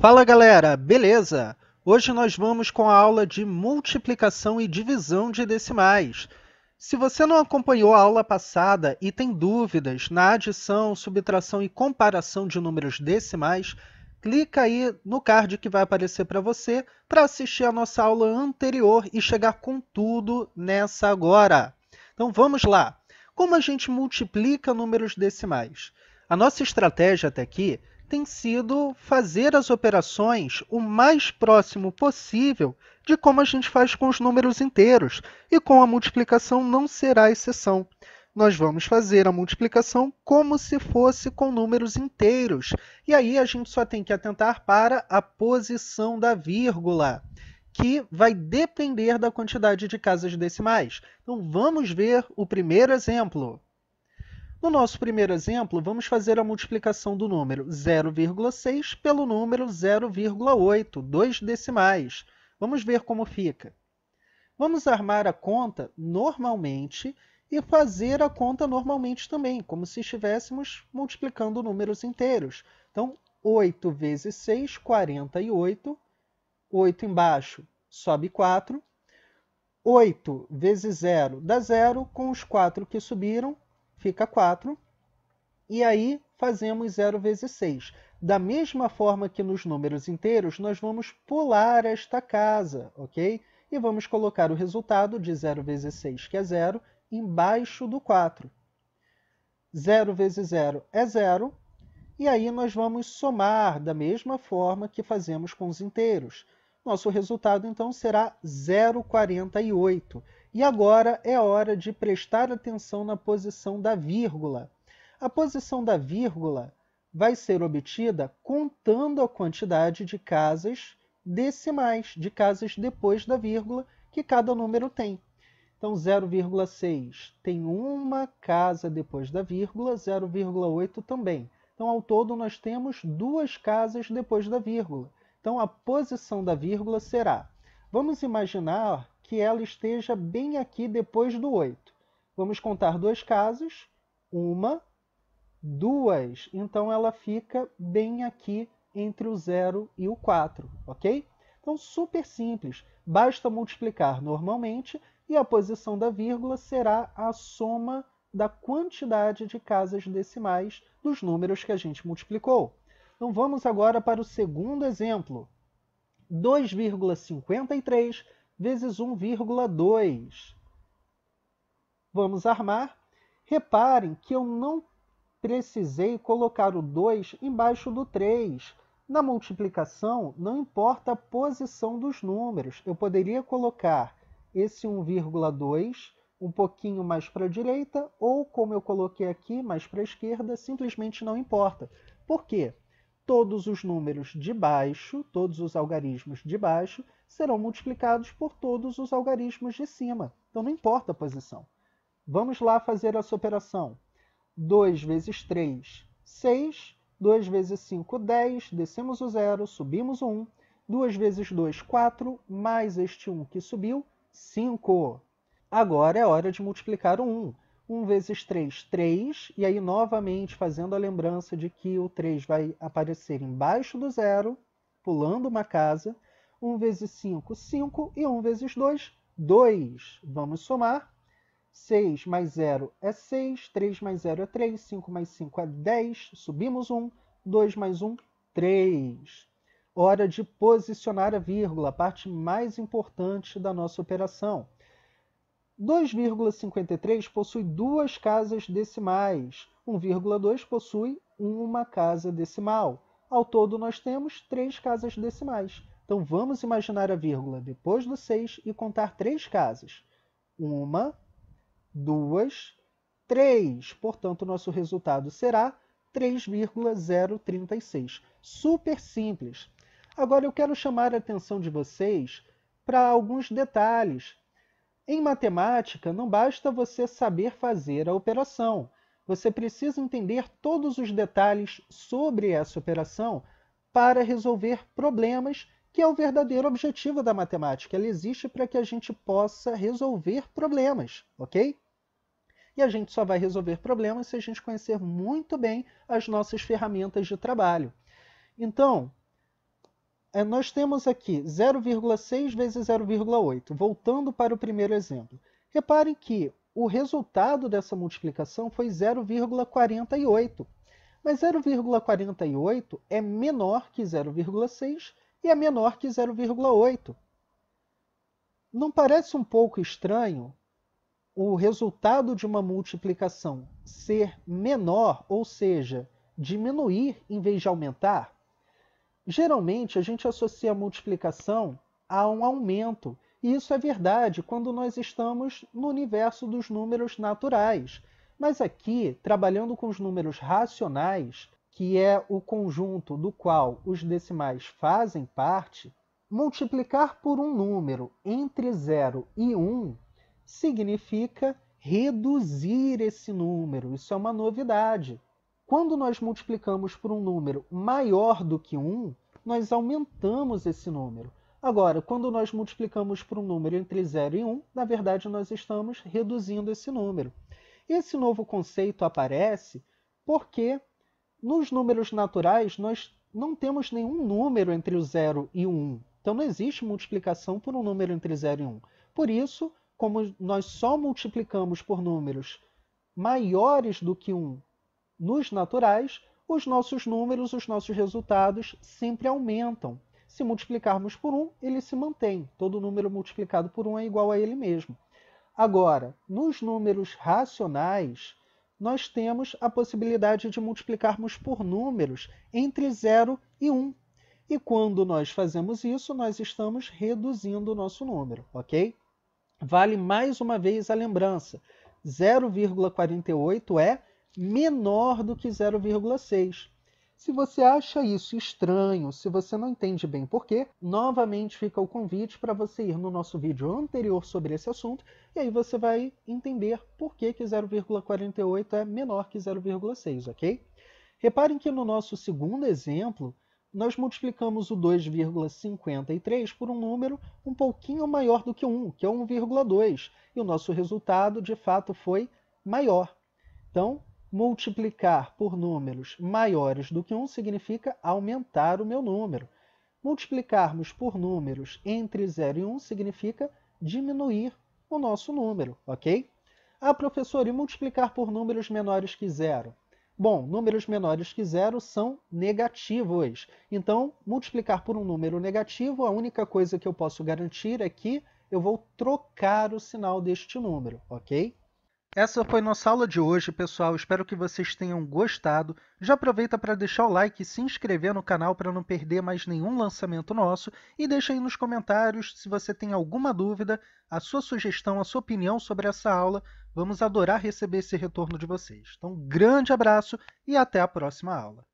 Fala galera, beleza? Hoje nós vamos com a aula de multiplicação e divisão de decimais. Se você não acompanhou a aula passada e tem dúvidas na adição, subtração e comparação de números decimais, clica aí no card que vai aparecer para você para assistir a nossa aula anterior e chegar com tudo nessa agora. Então vamos lá! Como a gente multiplica números decimais? A nossa estratégia até aqui tem sido fazer as operações o mais próximo possível de como a gente faz com os números inteiros, e com a multiplicação não será exceção. Nós vamos fazer a multiplicação como se fosse com números inteiros, e aí a gente só tem que atentar para a posição da vírgula, que vai depender da quantidade de casas decimais. Então, vamos ver o primeiro exemplo. No nosso primeiro exemplo, vamos fazer a multiplicação do número 0,6 pelo número 0,8, 2 decimais. Vamos ver como fica. Vamos armar a conta normalmente e fazer a conta normalmente também, como se estivéssemos multiplicando números inteiros. Então, 8 vezes 6, 48. 8 embaixo sobe 4. 8 vezes 0 dá 0, com os 4 que subiram, fica 4. E aí fazemos 0 vezes 6. Da mesma forma que nos números inteiros, nós vamos pular esta casa, ok? E vamos colocar o resultado de 0 vezes 6, que é 0, embaixo do 4. 0 vezes 0 é 0. E aí nós vamos somar da mesma forma que fazemos com os inteiros. Nosso resultado, então, será 0,48. E agora é hora de prestar atenção na posição da vírgula. A posição da vírgula vai ser obtida contando a quantidade de casas decimais, de casas depois da vírgula, que cada número tem. Então, 0,6 tem uma casa depois da vírgula, 0,8 também. Então, ao todo, nós temos duas casas depois da vírgula. Então, a posição da vírgula será... Vamos imaginar que ela esteja bem aqui depois do 8. Vamos contar duas casas. Uma, duas. Então, ela fica bem aqui entre o 0 e o 4, ok? Então, super simples. Basta multiplicar normalmente e a posição da vírgula será a soma da quantidade de casas decimais dos números que a gente multiplicou. Então, vamos agora para o segundo exemplo. 2,53 vezes 1,2. Vamos armar. Reparem que eu não precisei colocar o 2 embaixo do 3. Na multiplicação, não importa a posição dos números. Eu poderia colocar esse 1,2 um pouquinho mais para a direita, ou como eu coloquei aqui, mais para a esquerda, simplesmente não importa. Por quê? Todos os números de baixo, todos os algarismos de baixo, serão multiplicados por todos os algarismos de cima. Então, não importa a posição. Vamos lá fazer essa operação. 2 vezes 3, 6. 2 vezes 5, 10. Descemos o 0, subimos o 1. 2 vezes 2, 4. Mais este 1 que subiu, 5. Agora é hora de multiplicar o 1. 1 vezes 3, 3. E aí, novamente, fazendo a lembrança de que o 3 vai aparecer embaixo do 0, pulando uma casa. 1 vezes 5, 5. E 1 vezes 2, 2. Vamos somar. 6 mais 0 é 6, 3 mais 0 é 3, 5 mais 5 é 10, subimos 1, 2 mais 1, 3. Hora de posicionar a vírgula, a parte mais importante da nossa operação. 2,53 possui duas casas decimais, 1,2 possui uma casa decimal. Ao todo, nós temos 3 casas decimais. Então, vamos imaginar a vírgula depois do 6 e contar 3 casas. 1, 2, 3. Portanto, nosso resultado será 3,036. Super simples. Agora, eu quero chamar a atenção de vocês para alguns detalhes. Em matemática, não basta você saber fazer a operação. Você precisa entender todos os detalhes sobre essa operação para resolver problemas, que é o verdadeiro objetivo da matemática. Ela existe para que a gente possa resolver problemas, ok? E a gente só vai resolver problemas se a gente conhecer muito bem as nossas ferramentas de trabalho. Então, nós temos aqui 0,6 vezes 0,8. Voltando para o primeiro exemplo. Reparem que o resultado dessa multiplicação foi 0,48. Mas 0,48 é menor que 0,6 e é menor que 0,8. Não parece um pouco estranho o resultado de uma multiplicação ser menor, ou seja, diminuir em vez de aumentar? Geralmente, a gente associa a multiplicação a um aumento, e isso é verdade quando nós estamos no universo dos números naturais. Mas aqui, trabalhando com os números racionais, que é o conjunto do qual os decimais fazem parte, multiplicar por um número entre 0 e 1 significa reduzir esse número. Isso é uma novidade. Quando nós multiplicamos por um número maior do que 1, nós aumentamos esse número. Agora, quando nós multiplicamos por um número entre 0 e 1, na verdade nós estamos reduzindo esse número. Esse novo conceito aparece porque nos números naturais nós não temos nenhum número entre o 0 e o 1. Então não existe multiplicação por um número entre 0 e 1. Por isso, como nós só multiplicamos por números maiores do que 1 nos naturais, os nossos números, os nossos resultados sempre aumentam. Se multiplicarmos por 1, ele se mantém. Todo número multiplicado por 1 é igual a ele mesmo. Agora, nos números racionais, nós temos a possibilidade de multiplicarmos por números entre 0 e 1. E quando nós fazemos isso, nós estamos reduzindo o nosso número, ok? Vale mais uma vez a lembrança. 0,48 é menor do que 0,6. Se você acha isso estranho, se você não entende bem por quê, novamente fica o convite para você ir no nosso vídeo anterior sobre esse assunto, e aí você vai entender por que 0,48 é menor que 0,6, ok? Reparem que no nosso segundo exemplo, nós multiplicamos o 2,53 por um número um pouquinho maior do que 1, que é 1,2, e o nosso resultado, de fato, foi maior. Então, multiplicar por números maiores do que 1 significa aumentar o meu número. Multiplicarmos por números entre 0 e 1 significa diminuir o nosso número, ok? Ah, professor, e multiplicar por números menores que 0? Bom, números menores que 0 são negativos. Então, multiplicar por um número negativo, a única coisa que eu posso garantir é que eu vou trocar o sinal deste número, ok? Essa foi nossa aula de hoje, pessoal. Espero que vocês tenham gostado. Já aproveita para deixar o like e se inscrever no canal para não perder mais nenhum lançamento nosso. E deixa aí nos comentários se você tem alguma dúvida, a sua sugestão, a sua opinião sobre essa aula. Vamos adorar receber esse retorno de vocês. Então, grande abraço e até a próxima aula.